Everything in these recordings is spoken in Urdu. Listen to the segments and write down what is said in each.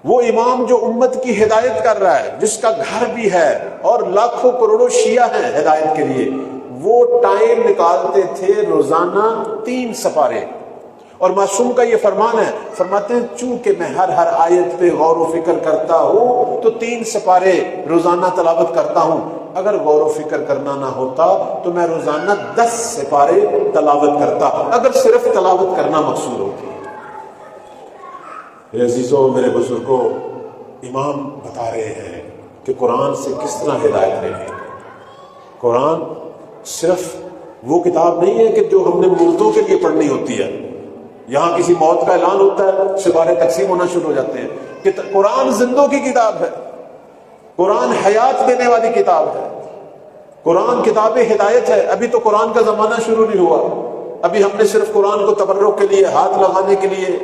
وہ امام جو امت کی ہدایت کر رہا ہے، جس کا گھر بھی ہے اور لاکھوں کروڑوں شیعہ ہیں ہدایت کے لیے، وہ ٹائم نکالتے تھے روزانہ 3 سپارے. اور معصوم کا یہ فرمان ہے، فرماتے ہیں چونکہ میں ہر آیت پہ غور و فکر کرتا ہوں تو 3 سپارے روزانہ تلاوت کرتا ہوں. اگر غور و فکر کرنا نہ ہوتا تو میں روزانہ 10 سپارے تلاوت کرتا، اگر صرف تلاوت کرنا مقصود ہوتی. میرے عزیزوں، میرے بزرگوں، امام بتا رہے ہیں کہ قرآن سے کس طرح ہدایت لینی ہے. قرآن صرف وہ کتاب نہیں ہے کہ جو ہم نے مردوں کے لیے پڑھنی ہوتی ہے. یہاں کسی موت کا اعلان ہوتا ہے، سپارے تقسیم ہونا شروع ہو جاتے ہیں. کہ قرآن زندوں کی کتاب ہے، قرآن حیات دینے والی کتاب ہے، قرآن کتاب ہدایت ہے. ابھی تو قرآن کا زمانہ شروع نہیں ہوا، ابھی ہم نے صرف قرآن کو تبرک کے لیے، ہاتھ لگانے کے لیے،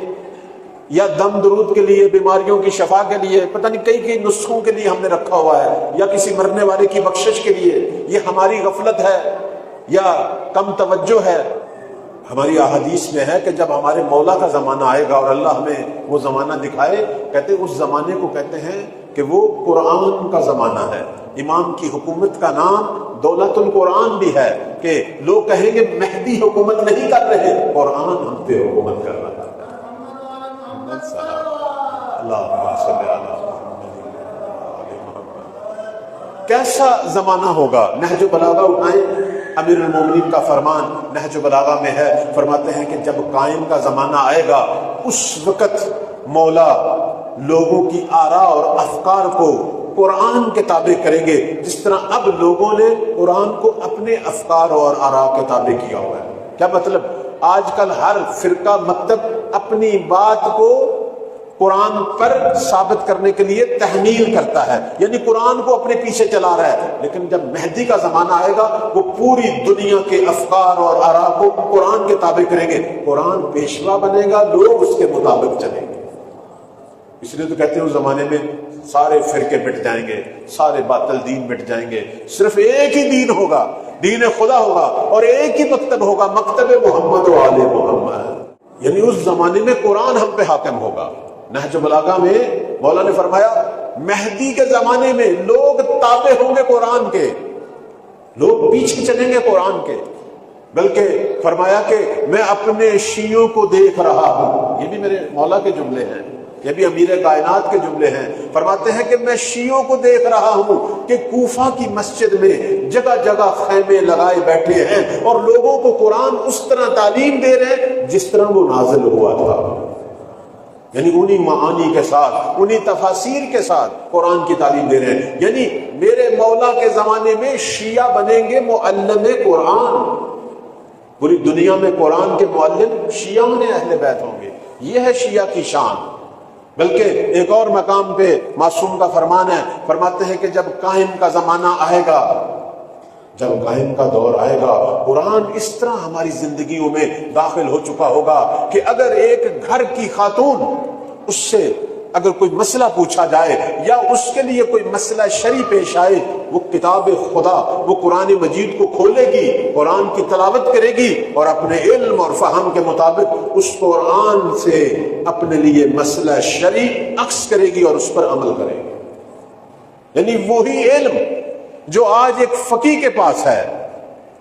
یا دم درود کے لیے، بیماریوں کی شفا کے لیے، پتہ نہیں کئی نسخوں کے لیے ہم نے رکھا ہوا ہے، یا کسی مرنے والے کی بخشش کے لیے. یہ ہماری غفلت ہے یا کم توجہ ہے؟ ہماری احادیث میں ہے کہ جب ہمارے مولا کا زمانہ آئے گا اور اللہ ہمیں وہ زمانہ دکھائے، کہتے اس زمانے کو کہتے ہیں کہ وہ قرآن کا زمانہ ہے. امام کی حکومت کا نام دولت القرآن بھی ہے، کہ لوگ کہیں گے مہدی حکومت نہیں کر رہے، قرآن ہم پہ حکومت کر رہا ہے. کیسا زمانہ ہوگا؟ نہج بلاغہ اٹھائیں، امیر المومنین کا فرمان نہج بلاغہ میں ہے، فرماتے ہیں کہ جب قائم کا زمانہ آئے گا اس وقت مولا لوگوں کی آراء اور افکار کو قرآن کے تابع کریں گے، جس طرح اب لوگوں نے قرآن کو اپنے افکار اور آراء کے تابع کیا ہوا ہے. کیا مطلب؟ آج کل ہر فرقہ مکتب اپنی بات کو قرآن پر ثابت کرنے کے لیے تحمیل کرتا ہے، یعنی قرآن کو اپنے پیچھے چلا رہا ہے. لیکن جب مہدی کا زمانہ آئے گا وہ پوری دنیا کے افکار اور آراء کو قرآن کے تابع کریں گے. قرآن پیشوا بنے گا، لوگ اس کے مطابق چلیں گے. اس لیے تو کہتے ہیں اس زمانے میں سارے فرقے مٹ جائیں گے، سارے باطل دین مٹ جائیں گے، صرف ایک ہی دین ہوگا، دین خدا ہوگا، اور ایک ہی مکتب ہوگا، مکتب محمد و آل محمد. یعنی اس زمانے میں قرآن ہم پہ حاکم ہوگا. نہج بلاغہ میں مولا نے فرمایا مہدی کے زمانے میں لوگ تابع ہوں گے قرآن کے، لوگ پیچھے چلیں گے قرآن کے. بلکہ فرمایا کہ میں اپنے شیعوں کو دیکھ رہا ہوں. یہ بھی میرے مولا کے جملے ہیں، یہ بھی امیر کائنات کے جملے ہیں. فرماتے ہیں کہ میں شیعوں کو دیکھ رہا ہوں کہ کوفہ کی مسجد میں جگہ جگہ خیمے لگائے بیٹھے ہیں اور لوگوں کو قرآن اس طرح تعلیم دے رہے ہیں جس طرح وہ نازل ہوا تھا. یعنی انہی معانی کے ساتھ، انہی تفاسیر کے ساتھ قرآن کی تعلیم دے رہے ہیں. یعنی میرے مولا کے زمانے میں شیعہ بنیں گے معلم قرآن. پوری دنیا میں قرآن کے معلم شیعہ نے اہل بیت ہوں گے. یہ ہے شیعہ کی شان. بلکہ ایک اور مقام پہ معصوم کا فرمان ہے، فرماتے ہیں کہ جب قائم کا زمانہ آئے گا، جب قائم کا دور آئے گا، قرآن اس طرح ہماری زندگیوں میں داخل ہو چکا ہوگا کہ اگر ایک گھر کی خاتون اس سے اگر کوئی مسئلہ پوچھا جائے یا اس کے لیے کوئی مسئلہ شرعی پیش آئے، وہ کتاب خدا، وہ قرآن مجید کو کھولے گی، قرآن کی تلاوت کرے گی اور اپنے علم اور فہم کے مطابق اس قرآن سے اپنے لیے مسئلہ شرعی عکس کرے گی اور اس پر عمل کرے گی. یعنی وہی علم جو آج ایک فقیہ کے پاس ہے،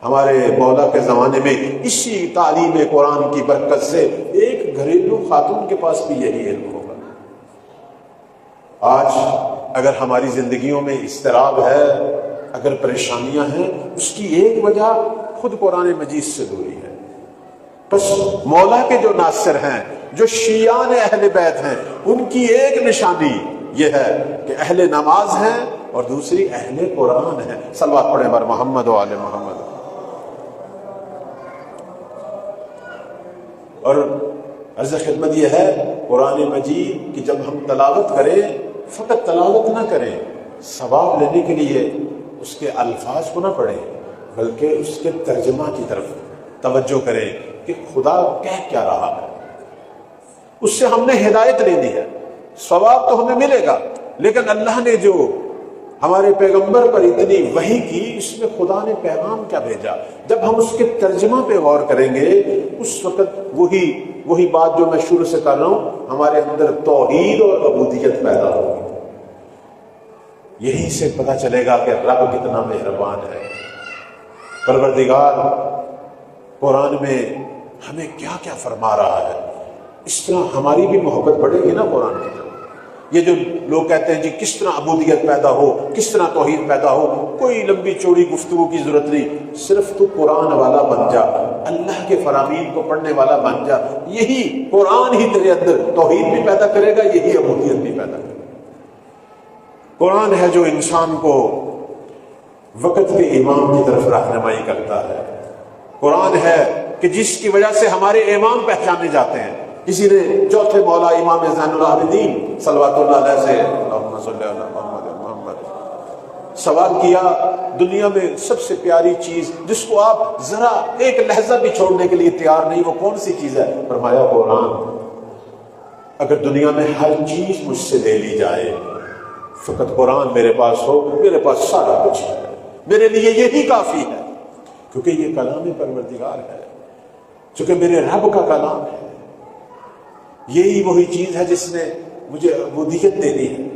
ہمارے مولا کے زمانے میں اسی تعلیم قرآن کی برکت سے ایک گھریلو خاتون کے پاس بھی یہی علم ہوگا. آج اگر ہماری زندگیوں میں اضطراب ہے، اگر پریشانیاں ہیں، اس کی ایک وجہ خود قرآن مجید سے دوری ہے. بس مولا کے جو ناصر ہیں، جو شیعان اہل بیت ہیں، ان کی ایک نشانی یہ ہے کہ اہل نماز ہیں اور دوسری اہل قرآن ہے. صلوات پڑھیں بر محمد و آل محمد. اور عرض خدمت یہ ہے قرآن مجید کہ جب ہم تلاوت کریں، فقط تلاوت نہ کریں، ثواب لینے کے لیے اس کے الفاظ کو نہ پڑھیں، بلکہ اس کے ترجمہ کی طرف توجہ کریں کہ خدا کہہ کیا رہا ہے. اس سے ہم نے ہدایت لینی ہے. ثواب تو ہمیں ملے گا، لیکن اللہ نے جو ہمارے پیغمبر پر اتنی وحی کی، اس میں خدا نے پیغام کیا بھیجا. جب ہم اس کے ترجمہ پہ غور کریں گے، اس وقت وہی وہی بات جو میں شروع سے کر رہا ہوں، ہمارے اندر توحید اور عبودیت پیدا ہوگی۔ یہی سے پتہ چلے گا کہ رب کتنا مہربان ہے۔ پروردگار قرآن میں ہمیں کیا کیا فرما رہا ہے، اس طرح ہماری بھی محبت بڑھے گی نا قرآن کی طرف۔ یہ جو لوگ کہتے ہیں جی کس طرح عبودیت پیدا ہو، کس طرح توحید پیدا ہو، کوئی لمبی چوڑی گفتگو کی ضرورت نہیں، صرف تو قرآن والا بن جا، اللہ کے فرامین کو پڑھنے والا بن جا، یہی قرآن ہی تیرے اندر توحید بھی پیدا کرے گا، یہی عبودیت بھی پیدا کرے گا۔ قرآن ہے جو انسان کو وقت کے امام کی طرف رہنمائی کرتا ہے۔ قرآن ہے کہ جس کی وجہ سے ہمارے امام پہچانے جاتے ہیں۔ کسی نے چوتھے مولا امام زین العابدین صلوات اللہ علیہ سے اللہم صلی علی محمد سوال کیا، دنیا میں سب سے پیاری چیز جس کو آپ ذرا ایک لحظہ بھی چھوڑنے کے لیے تیار نہیں، وہ کون سی چیز ہے؟ فرمایا قرآن۔ اگر دنیا میں ہر چیز مجھ سے لے لی جائے، فقط قرآن میرے پاس ہو، میرے پاس سارا کچھ ہے، میرے لیے یہی کافی ہے، کیونکہ یہ کلام پروردگار ہے، چونکہ میرے رب کا کلام ہے۔ یہی وہی چیز ہے جس نے مجھے عبودیت دینی ہے،